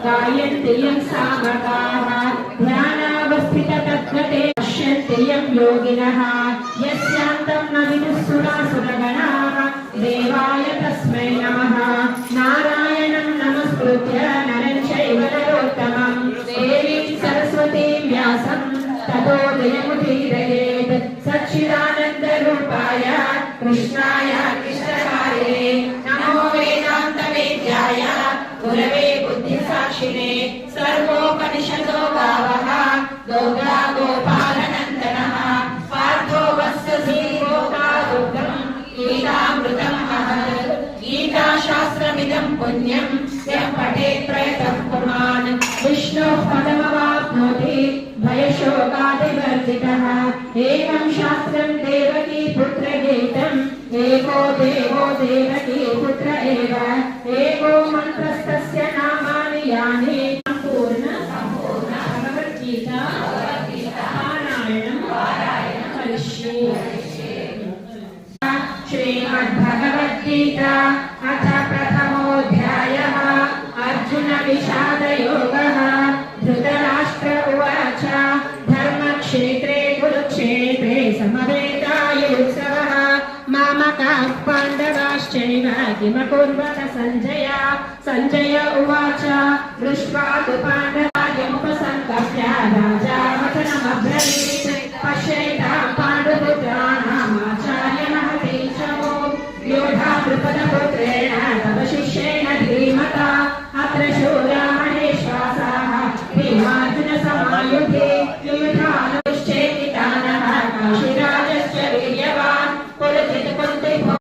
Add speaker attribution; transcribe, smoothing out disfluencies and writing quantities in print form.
Speaker 1: गायन्ति यं सामगाः ध्यानावस्थिततद्गते पश्यन्ति यं योगिनः यस्यान्तं न विदुःसुरासुरगणाः देवाय तस्मै नमः नारायणं नमस्कृत्य नरं चैव नरोत्तमं देवीं सरस्वतीं व्यासं ततो जयमुदीरयेत् सच्चिदानन्दरूपाय कृष्णाय कृष्णकारिणे नमो वेदान्तवेद्याय गुरवे बुद्धिसाक्षिणे सर्वोपनिषदो गावः गोगा गोपालनन्दनः पार्थो वस्तुति गोपादुग्धम् गीतामृतं महत् गीताशास्त्रमिदं पुण्यं यः पठेत् प्रयतः पुमान् विष्णोः पदमवाप्नोति भयशोकादिवर्जितः एकं शास्त्रं देवकी पुत्रगीतम् एको देवो देवकी पुत्र एव एको मन्त्रस्तस्य नामानि यानि सम्पूर्ण भगवद्गीता पारायणं करिष्ये। श्रीमद्भगवद्गीता अथ प्रथमोऽध्यायः अर्जुन विषादयोगः धृतराष्ट्र उवाच धर्मक्षेत्रे कुरुक्षेत्रे समवेतायुत्सवः मामकाः पाण्डवाश्चैव किमकुर्वत सञ्जय सञ्जय उवाच दृष्ट्वा तु पाण्डवायुपसङ्कप्य राजा वचनमब्रवीत् पश्यैतां पाण्डुपुत्राणामाचार्यमहतीशमो योधा द्रुपदपुत्रेण तव शिष्येण